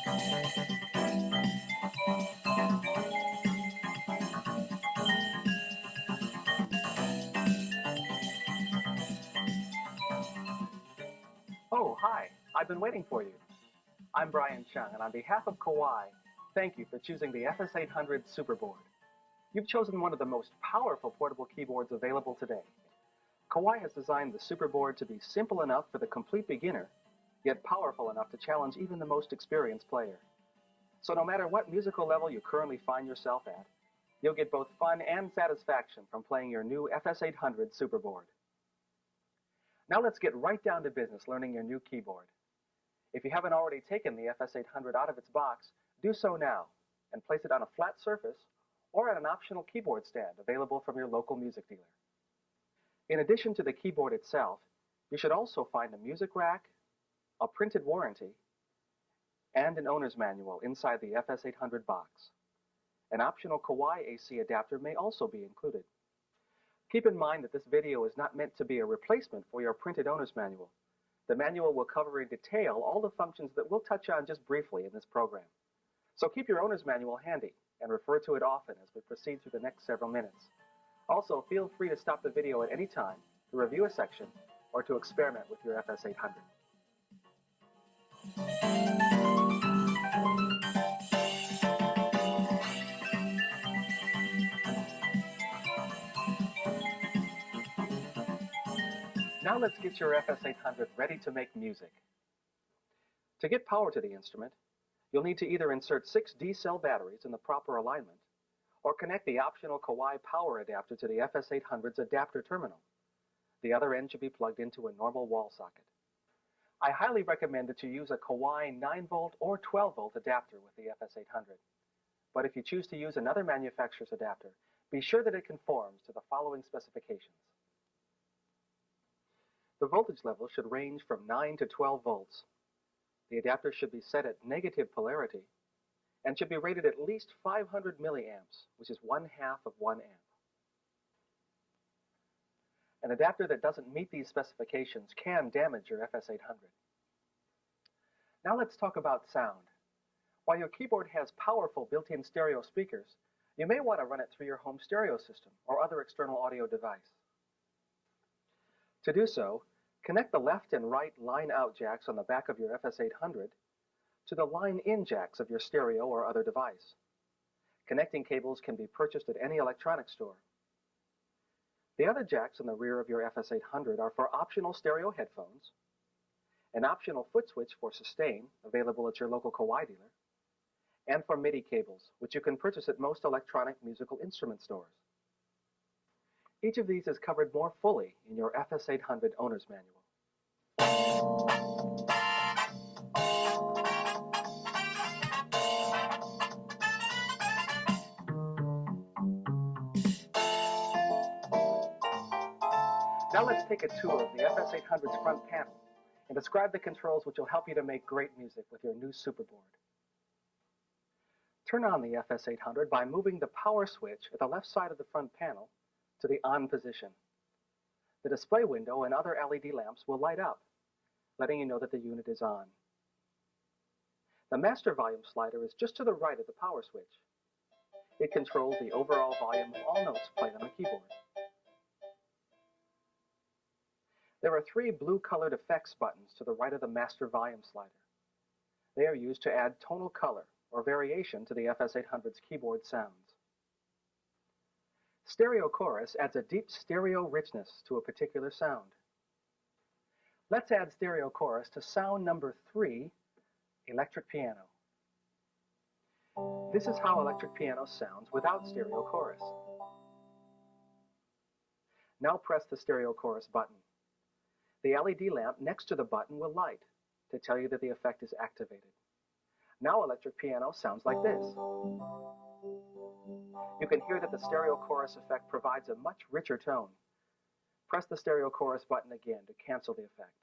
Oh, hi. I've been waiting for you. I'm Brian Chung, and on behalf of Kawai, thank you for choosing the FS800 Superboard. You've chosen one of the most powerful portable keyboards available today. Kawai has designed the Superboard to be simple enough for the complete beginner, yet powerful enough to challenge even the most experienced player. So no matter what musical level you currently find yourself at, you'll get both fun and satisfaction from playing your new FS800 Superboard. Now let's get right down to business learning your new keyboard. If you haven't already taken the FS800 out of its box, do so now and place it on a flat surface or at an optional keyboard stand available from your local music dealer. In addition to the keyboard itself, you should also find a music rack, a printed warranty, and an owner's manual inside the FS800 box. An optional Kawai AC adapter may also be included. Keep in mind that this video is not meant to be a replacement for your printed owner's manual. The manual will cover in detail all the functions that we'll touch on just briefly in this program. So keep your owner's manual handy and refer to it often as we proceed through the next several minutes. Also, feel free to stop the video at any time to review a section or to experiment with your FS800. Now let's get your FS800 ready to make music. To get power to the instrument, you'll need to either insert 6 D-cell batteries in the proper alignment or connect the optional Kawai power adapter to the FS800's adapter terminal. The other end should be plugged into a normal wall socket. I highly recommend that you use a Kawai 9-volt or 12-volt adapter with the FS800. But if you choose to use another manufacturer's adapter, be sure that it conforms to the following specifications. The voltage level should range from 9 to 12 volts. The adapter should be set at negative polarity and should be rated at least 500 milliamps, which is 1/2 of 1 amp. An adapter that doesn't meet these specifications can damage your FS800. Now let's talk about sound. While your keyboard has powerful built-in stereo speakers, you may want to run it through your home stereo system or other external audio device. To do so, connect the left and right line-out jacks on the back of your FS800 to the line-in jacks of your stereo or other device. Connecting cables can be purchased at any electronics store. The other jacks on the rear of your FS800 are for optional stereo headphones, an optional foot switch for sustain, available at your local Kawai dealer, and for MIDI cables, which you can purchase at most electronic musical instrument stores. Each of these is covered more fully in your FS800 owner's manual. Now let's take a tour of the FS800's front panel and describe the controls which will help you to make great music with your new Superboard. Turn on the FS800 by moving the power switch at the left side of the front panel to the on position. The display window and other LED lamps will light up, letting you know that the unit is on. The master volume slider is just to the right of the power switch. It controls the overall volume of all notes played on the keyboard. There are 3 blue-colored effects buttons to the right of the master volume slider. They are used to add tonal color or variation to the FS800's keyboard sounds. Stereo chorus adds a deep stereo richness to a particular sound. Let's add stereo chorus to sound number 3, electric piano. This is how electric piano sounds without stereo chorus. Now press the stereo chorus button. The LED lamp next to the button will light to tell you that the effect is activated. Now electric piano sounds like this. You can hear that the stereo chorus effect provides a much richer tone. Press the stereo chorus button again to cancel the effect.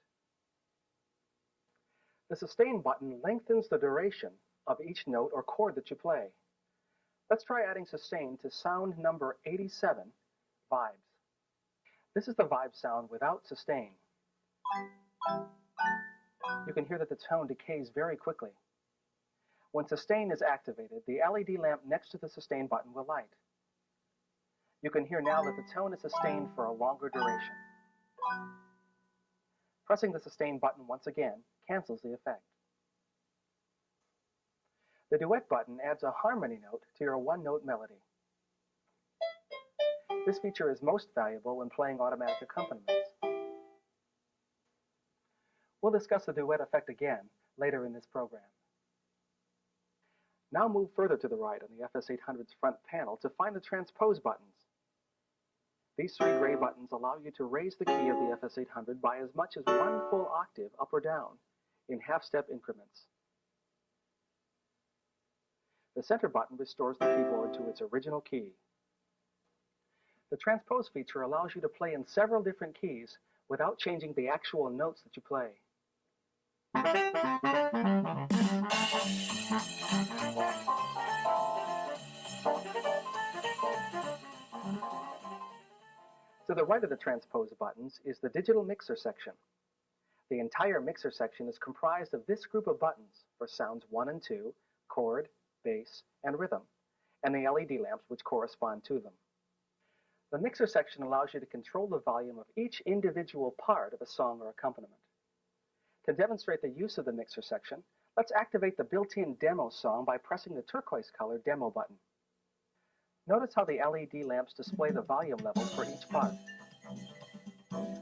The sustain button lengthens the duration of each note or chord that you play. Let's try adding sustain to sound number 87, vibes. This is the vibe sound without sustain. You can hear that the tone decays very quickly. When sustain is activated, the LED lamp next to the sustain button will light. You can hear now that the tone is sustained for a longer duration. Pressing the sustain button once again cancels the effect. The duet button adds a harmony note to your one-note melody. This feature is most valuable when playing automatic accompaniments. We'll discuss the duet effect again later in this program. Now move further to the right on the FS800's front panel to find the transpose buttons. These three gray buttons allow you to raise the key of the FS800 by as much as one full octave up or down in half-step increments. The center button restores the keyboard to its original key. The transpose feature allows you to play in several different keys without changing the actual notes that you play. To the right of the transpose buttons is the digital mixer section. The entire mixer section is comprised of this group of buttons for sounds 1 and 2, chord, bass, and rhythm, and the LED lamps which correspond to them. The mixer section allows you to control the volume of each individual part of a song or accompaniment. To demonstrate the use of the mixer section, let's activate the built-in demo song by pressing the turquoise-colored demo button. Notice how the LED lamps display the volume levels for each part.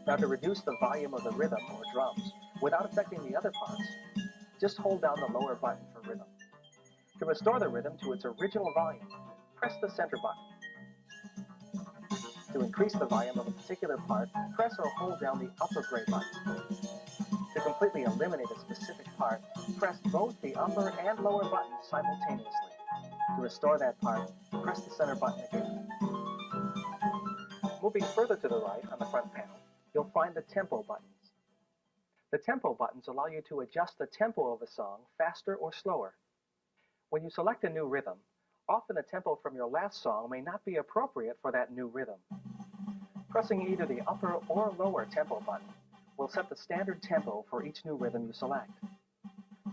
Now to reduce the volume of the rhythm or drums without affecting the other parts, just hold down the lower button for rhythm. To restore the rhythm to its original volume, press the center button. To increase the volume of a particular part, press or hold down the upper gray button. To completely eliminate a specific part, press both the upper and lower buttons simultaneously. To restore that part, press the center button again. Moving further to the right on the front panel, you'll find the tempo buttons. The tempo buttons allow you to adjust the tempo of a song faster or slower. When you select a new rhythm, often the tempo from your last song may not be appropriate for that new rhythm. Pressing either the upper or lower tempo button will set the standard tempo for each new rhythm you select.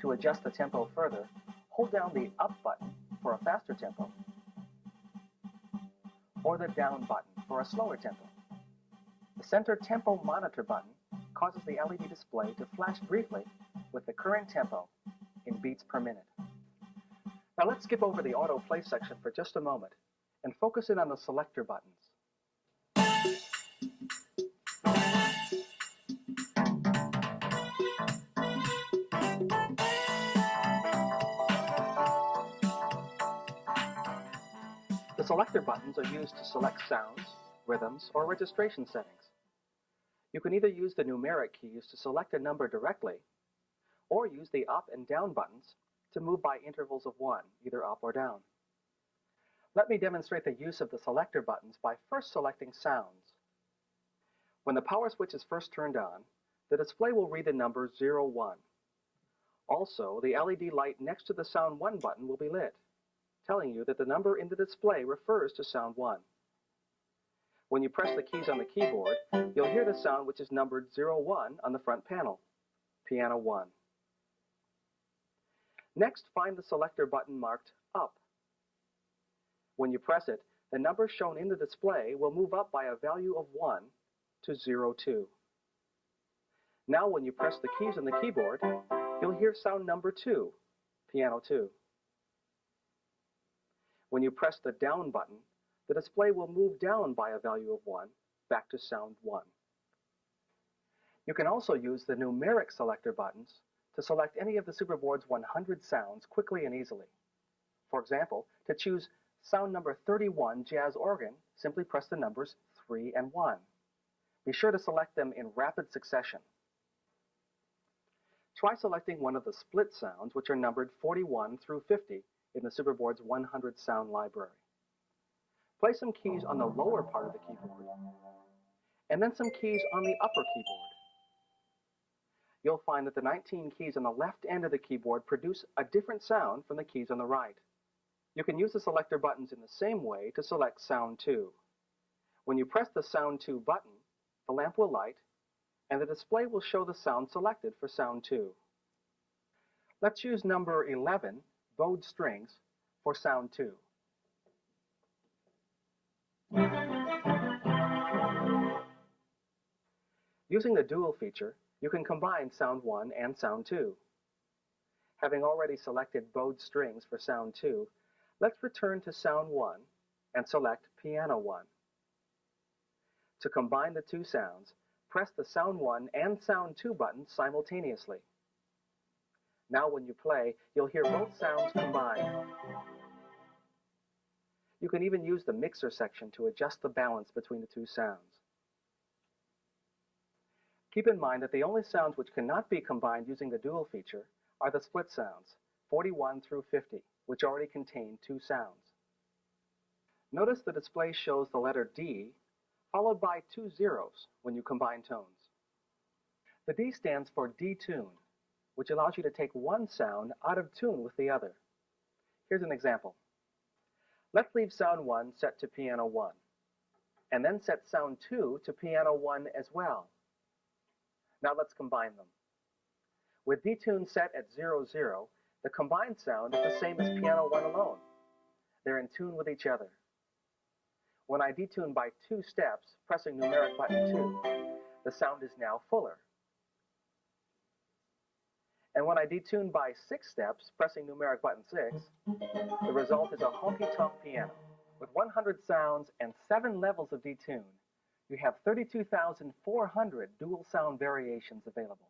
To adjust the tempo further, hold down the up button for a faster tempo, or the down button for a slower tempo. The center tempo monitor button causes the LED display to flash briefly with the current tempo in beats per minute. Now let's skip over the autoplay section for just a moment and focus in on the selector buttons. The selector buttons are used to select sounds, rhythms, or registration settings. You can either use the numeric keys to select a number directly, or use the up and down buttons to move by intervals of 1, either up or down. Let me demonstrate the use of the selector buttons by first selecting sounds. When the power switch is first turned on, the display will read the number 01. Also, the LED light next to the Sound 1 button will be lit, telling you that the number in the display refers to Sound 1. When you press the keys on the keyboard, you'll hear the sound which is numbered 01 on the front panel, Piano 1. Next, find the selector button marked Up. When you press it, the number shown in the display will move up by a value of 1 to 02. Now when you press the keys on the keyboard, you'll hear sound number 2, Piano 2. When you press the down button, the display will move down by a value of 1 back to sound 1. You can also use the numeric selector buttons to select any of the Superboard's 100 sounds quickly and easily. For example, to choose sound number 31 jazz organ, simply press the numbers 3 and 1. Be sure to select them in rapid succession. Try selecting one of the split sounds, which are numbered 41 through 50 in the Superboard's 100 sound library. Place some keys on the lower part of the keyboard, and then some keys on the upper keyboard. You'll find that the 19 keys on the left end of the keyboard produce a different sound from the keys on the right. You can use the selector buttons in the same way to select Sound 2. When you press the Sound 2 button, the lamp will light, and the display will show the sound selected for Sound 2. Let's use number 11, bowed strings for sound 2. Using the dual feature, you can combine sound 1 and sound 2. Having already selected bowed strings for sound 2, let's return to sound 1 and select piano 1. To combine the two sounds, press the sound 1 and sound 2 buttons simultaneously. Now when you play, you'll hear both sounds combined. You can even use the mixer section to adjust the balance between the two sounds. Keep in mind that the only sounds which cannot be combined using the dual feature are the split sounds, 41 through 50, which already contain two sounds. Notice the display shows the letter D followed by two zeros when you combine tones. The D stands for detune, which allows you to take one sound out of tune with the other. Here's an example. Let's leave sound 1 set to piano 1, and then set sound 2 to piano 1 as well. Now let's combine them. With detune set at 0, 0, the combined sound is the same as piano 1 alone. They're in tune with each other. When I detune by 2 steps, pressing numeric button 2, the sound is now fuller. And when I detune by 6 steps, pressing numeric button 6, the result is a honky-tonk piano. With 100 sounds and 7 levels of detune, you have 32,400 dual sound variations available.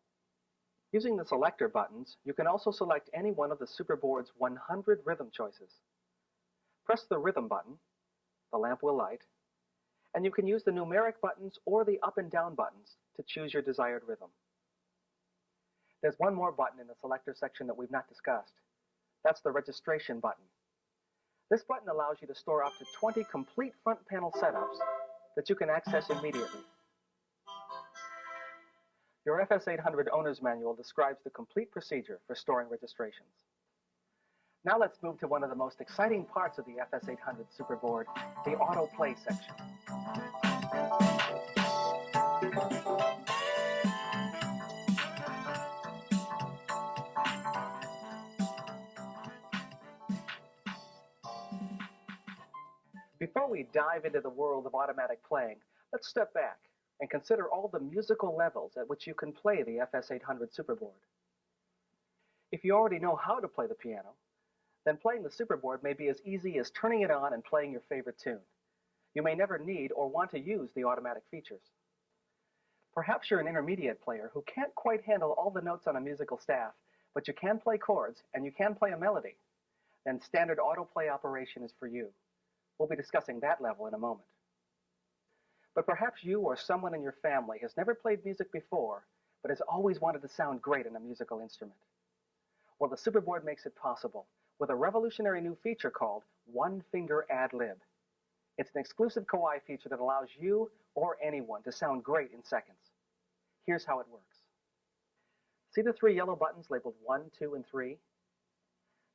Using the selector buttons, you can also select any one of the Superboard's 100 rhythm choices. Press the rhythm button, the lamp will light, and you can use the numeric buttons or the up and down buttons to choose your desired rhythm. There's one more button in the selector section that we've not discussed. That's the registration button. This button allows you to store up to 20 complete front panel setups that you can access immediately. Your FS800 Owner's Manual describes the complete procedure for storing registrations. Now let's move to one of the most exciting parts of the FS800 Superboard, the autoplay section. Before we dive into the world of automatic playing, let's step back and consider all the musical levels at which you can play the FS800 Superboard. If you already know how to play the piano, then playing the Superboard may be as easy as turning it on and playing your favorite tune. You may never need or want to use the automatic features. Perhaps you're an intermediate player who can't quite handle all the notes on a musical staff, but you can play chords and you can play a melody. Then standard autoplay operation is for you. We'll be discussing that level in a moment. But perhaps you or someone in your family has never played music before, but has always wanted to sound great on a musical instrument. Well, the Superboard makes it possible with a revolutionary new feature called One Finger Ad Lib. It's an exclusive Kawai feature that allows you or anyone to sound great in seconds. Here's how it works. See the 3 yellow buttons labeled 1, 2, and 3?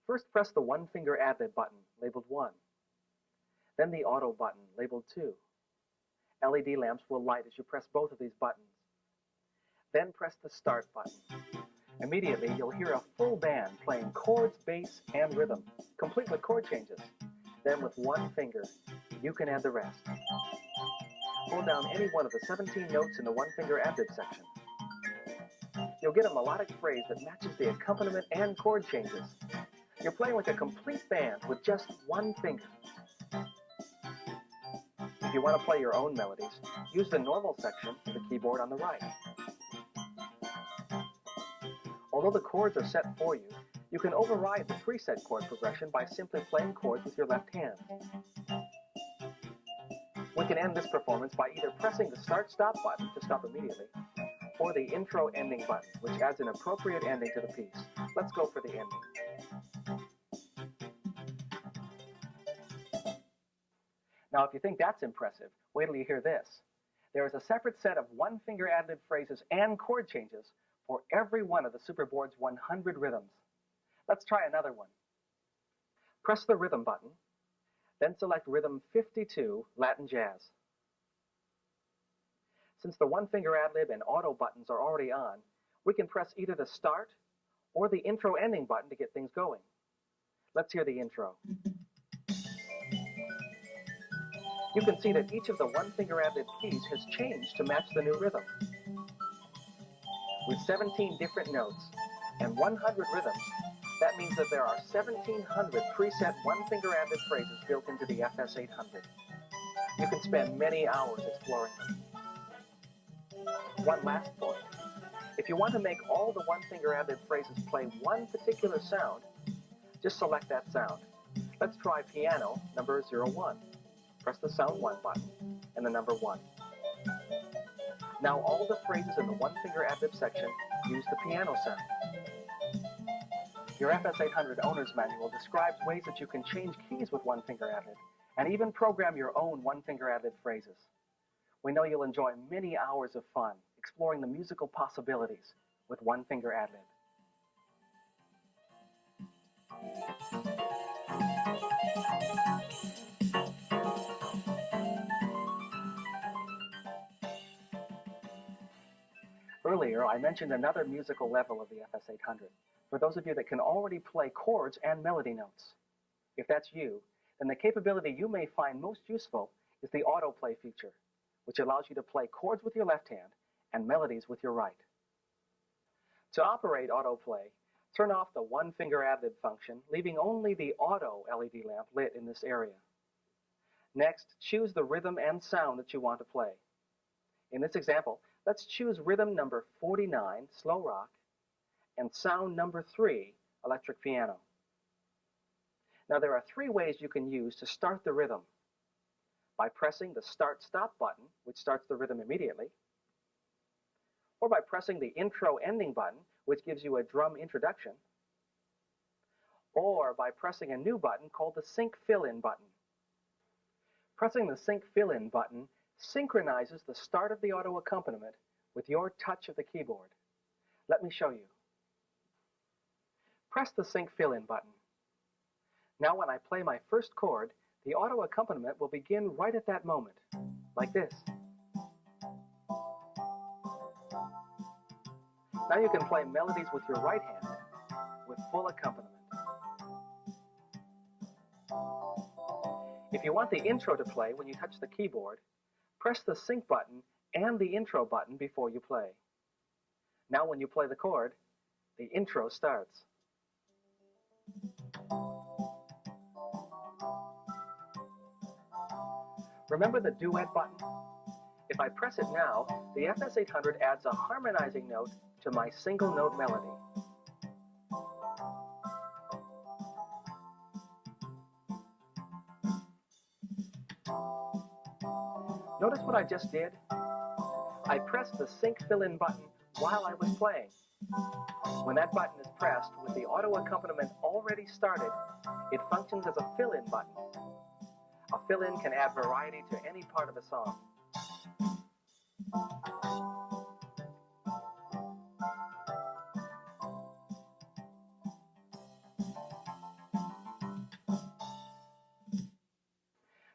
First, press the One Finger Ad Lib button labeled 1. Then the Auto button labeled 2. LED lamps will light as you press both of these buttons. Then press the Start button. Immediately, you'll hear a full band playing chords, bass, and rhythm, complete with chord changes. Then with one finger, you can add the rest. Hold down any one of the 17 notes in the One Finger Ad Lib section. You'll get a melodic phrase that matches the accompaniment and chord changes. You're playing like a complete band with just one finger. If you want to play your own melodies, use the normal section of the keyboard on the right. Although the chords are set for you, you can override the preset chord progression by simply playing chords with your left hand. We can end this performance by either pressing the Start-Stop button to stop immediately, or the Intro-Ending button, which adds an appropriate ending to the piece. Let's go for the ending. Now, if you think that's impressive, wait till you hear this. There is a separate set of One Finger Ad Lib phrases and chord changes for every one of the Superboard's 100 rhythms. Let's try another one. Press the Rhythm button, then select Rhythm 52, Latin Jazz. Since the One Finger Ad Lib and Auto buttons are already on, we can press either the Start or the Intro-Ending button to get things going. Let's hear the intro. You can see that each of the one-finger ad-lib keys has changed to match the new rhythm. With 17 different notes and 100 rhythms, that means that there are 1,700 preset one-finger ad-lib phrases built into the FS800. You can spend many hours exploring them. One last point. If you want to make all the one-finger ad-lib phrases play one particular sound, just select that sound. Let's try piano number 01. Press the sound 1 button and the number 1. Now all the phrases in the one-finger ad-lib section use the piano sound. Your FS800 Owner's Manual describes ways that you can change keys with one-finger ad-lib and even program your own one-finger ad-lib phrases. We know you'll enjoy many hours of fun exploring the musical possibilities with one-finger ad-lib. Earlier, I mentioned another musical level of the FS800 for those of you that can already play chords and melody notes. If that's you, then the capability you may find most useful is the autoplay feature, which allows you to play chords with your left hand and melodies with your right. To operate autoplay, turn off the one-finger ad-lib function, leaving only the auto LED lamp lit in this area. Next, choose the rhythm and sound that you want to play. In this example, let's choose rhythm number 49, slow rock, and sound number 3, electric piano. Now there are 3 ways you can use to start the rhythm. By pressing the start-stop button, which starts the rhythm immediately, or by pressing the intro-ending button, which gives you a drum introduction, or by pressing a new button called the sync fill-in button. Pressing the sync fill-in button synchronizes the start of the auto accompaniment with your touch of the keyboard. Let me show you. Press the sync fill-in button. Now when I play my first chord, the auto accompaniment will begin right at that moment, like this. Now you can play melodies with your right hand with full accompaniment. If you want the intro to play when you touch the keyboard, press the sync button and the intro button before you play. Now when you play the chord, the intro starts. Remember the duet button? If I press it now, the FS800 adds a harmonizing note to my single note melody. Notice what I just did? I pressed the sync fill-in button while I was playing. When that button is pressed with the auto accompaniment already started, it functions as a fill-in button. A fill-in can add variety to any part of a song.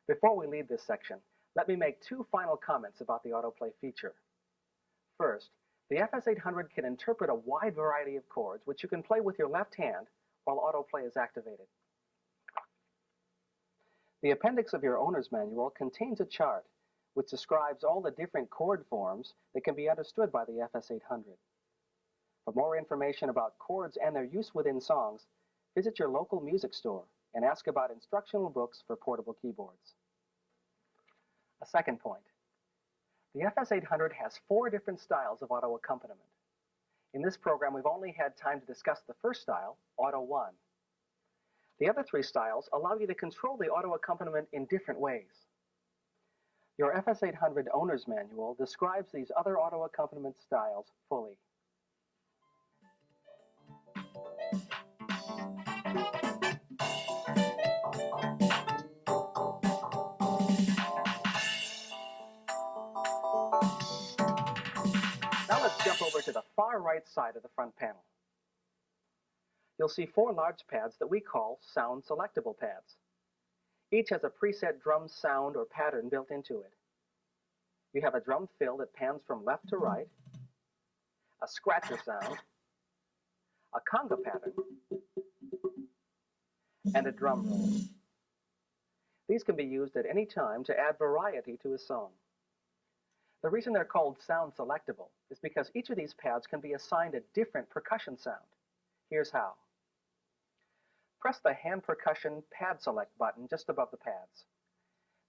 Before we leave this section, let me make 2 final comments about the autoplay feature. First, the FS800 can interpret a wide variety of chords which you can play with your left hand while autoplay is activated. The appendix of your owner's manual contains a chart which describes all the different chord forms that can be understood by the FS800. For more information about chords and their use within songs, visit your local music store and ask about instructional books for portable keyboards. A second point. The FS800 has 4 different styles of auto accompaniment. In this program, we've only had time to discuss the first style, Auto 1. The other 3 styles allow you to control the auto accompaniment in different ways. Your FS800 Owner's Manual describes these other auto accompaniment styles fully. Now let's jump over to the far right side of the front panel. You'll see 4 large pads that we call sound selectable pads. Each has a preset drum sound or pattern built into it. You have a drum fill that pans from left to right, a scratcher sound, a conga pattern, and a drum roll. These can be used at any time to add variety to a song. The reason they're called sound selectable is because each of these pads can be assigned a different percussion sound. Here's how. Press the hand percussion pad select button just above the pads.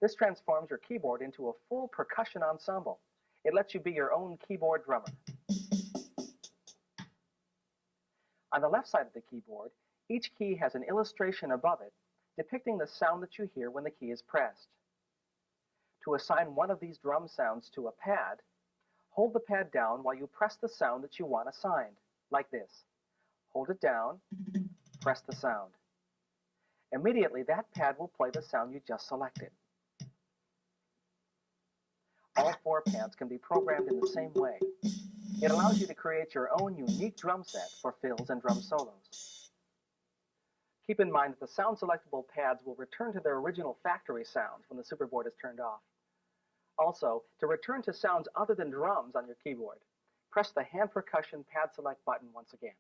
This transforms your keyboard into a full percussion ensemble. It lets you be your own keyboard drummer. On the left side of the keyboard, each key has an illustration above it depicting the sound that you hear when the key is pressed. To assign one of these drum sounds to a pad, hold the pad down while you press the sound that you want assigned, like this. Hold it down, press the sound. Immediately, that pad will play the sound you just selected. All 4 pads can be programmed in the same way. It allows you to create your own unique drum set for fills and drum solos. Keep in mind that the sound selectable pads will return to their original factory sounds when the Superboard is turned off. Also, to return to sounds other than drums on your keyboard, press the hand percussion pad select button once again.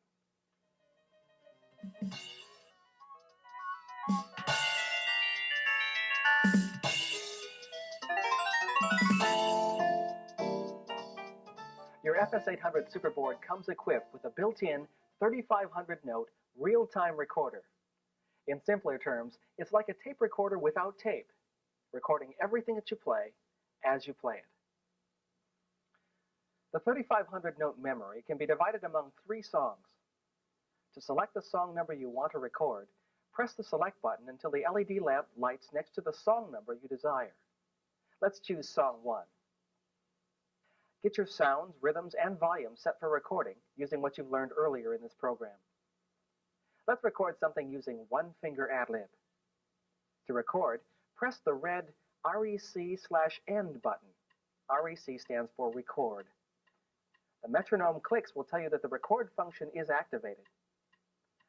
Your FS800 Superboard comes equipped with a built-in 3500-note real-time recorder. In simpler terms, it's like a tape recorder without tape, recording everything that you play as you play it. The 3500-note memory can be divided among 3 songs. To select the song number you want to record, press the select button until the LED lamp lights next to the song number you desire. Let's choose song 1. Get your sounds, rhythms, and volume set for recording using what you've learned earlier in this program. Let's record something using one-finger ad-lib. To record, press the red REC/end button. REC stands for record. The metronome clicks will tell you that the record function is activated.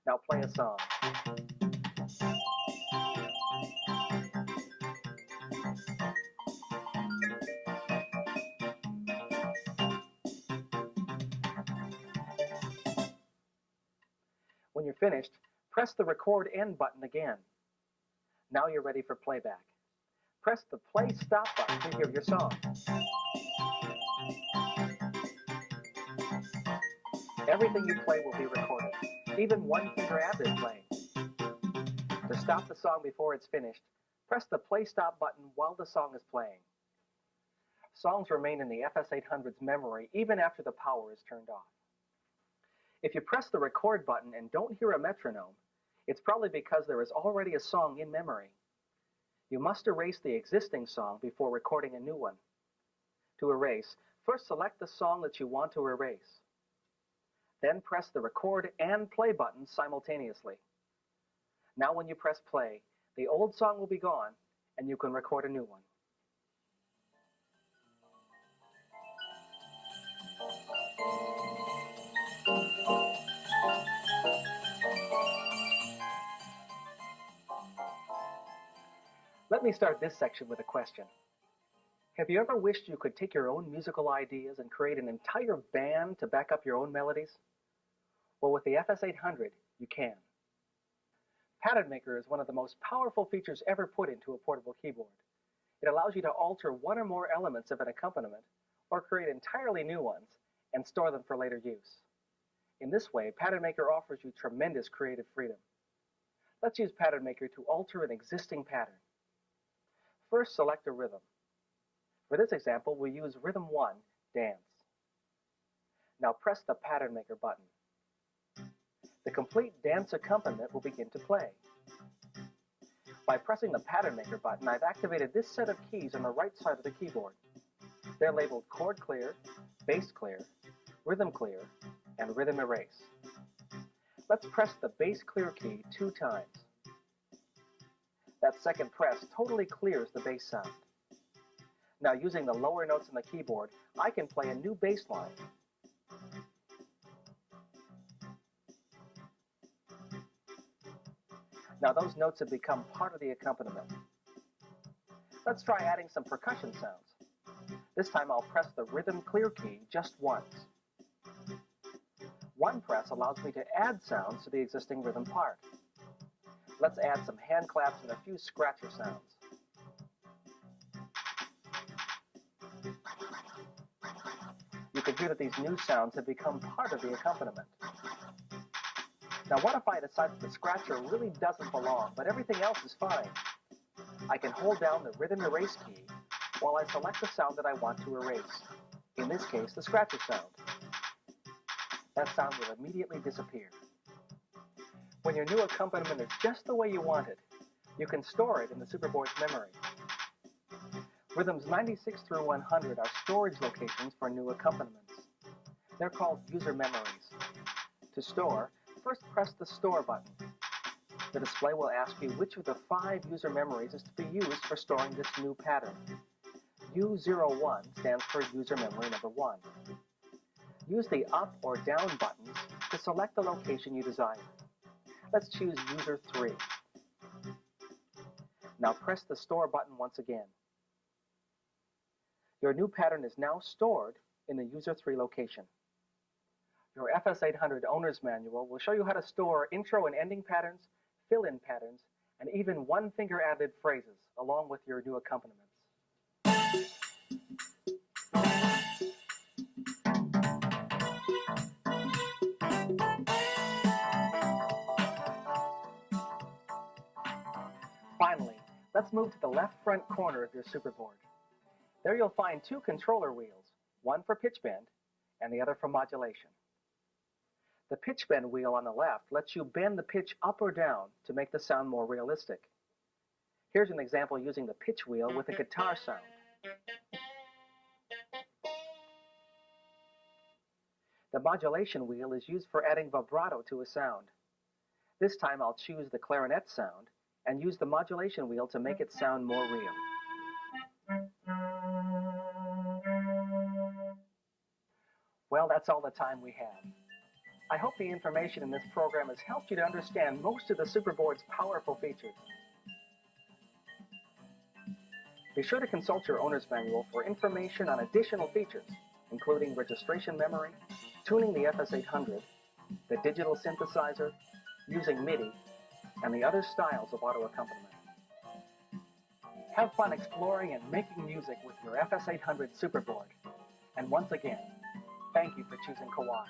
Now play a song. When you're finished, press the record end button again. Now you're ready for playback. Press the play stop button to hear your song. Everything you play will be recorded, even one-finger ad-lib playing. To stop the song before it's finished, press the play stop button while the song is playing. Songs remain in the FS800's memory even after the power is turned off. If you press the record button and don't hear a metronome, it's probably because there is already a song in memory. You must erase the existing song before recording a new one. To erase, first select the song that you want to erase. Then press the record and play buttons simultaneously. Now when you press play, the old song will be gone and you can record a new one. Let me start this section with a question. Have you ever wished you could take your own musical ideas and create an entire band to back up your own melodies? Well, with the FS800, you can. Pattern Maker is one of the most powerful features ever put into a portable keyboard. It allows you to alter one or more elements of an accompaniment, or create entirely new ones, and store them for later use. In this way, Pattern Maker offers you tremendous creative freedom. Let's use Pattern Maker to alter an existing pattern. First, select a rhythm. For this example, we'll use Rhythm 1, Dance. Now press the Pattern Maker button. The complete dance accompaniment will begin to play. By pressing the Pattern Maker button, I've activated this set of keys on the right side of the keyboard. They're labeled Chord Clear, Bass Clear, Rhythm Clear, and Rhythm Erase. Let's press the Bass Clear key 2 times. That second press totally clears the bass sound. Now, using the lower notes on the keyboard, I can play a new bass line. Now those notes have become part of the accompaniment. Let's try adding some percussion sounds. This time I'll press the Rhythm Clear key just once. One press allows me to add sounds to the existing rhythm part. Let's add some hand claps and a few scratcher sounds. You can hear that these new sounds have become part of the accompaniment. Now what if I decide that the scratcher really doesn't belong, but everything else is fine? I can hold down the rhythm erase key while I select the sound that I want to erase. In this case, the scratcher sound. That sound will immediately disappear. When your new accompaniment is just the way you want it, you can store it in the Superboard's memory. Rhythms 96 through 100 are storage locations for new accompaniments. They're called user memories. To store, first press the Store button. The display will ask you which of the 5 user memories is to be used for storing this new pattern. U01 stands for user memory number 1. Use the up or down buttons to select the location you desire. Let's choose user 3. Now press the Store button once again. Your new pattern is now stored in the user 3 location. Your FS800 Owner's Manual will show you how to store intro and ending patterns, fill-in patterns, and even one-finger ad-lib phrases, along with your new accompaniments. Finally, let's move to the left front corner of your Superboard. There you'll find 2 controller wheels, one for pitch bend and the other for modulation. The pitch bend wheel on the left lets you bend the pitch up or down to make the sound more realistic. Here's an example using the pitch wheel with a guitar sound. The modulation wheel is used for adding vibrato to a sound. This time I'll choose the clarinet sound and use the modulation wheel to make it sound more real. Well, that's all the time we have. I hope the information in this program has helped you to understand most of the Superboard's powerful features. Be sure to consult your owner's manual for information on additional features, including registration memory, tuning the FS800, the digital synthesizer, using MIDI, and the other styles of auto accompaniment. Have fun exploring and making music with your FS800 Superboard. And once again, thank you for choosing Kawai.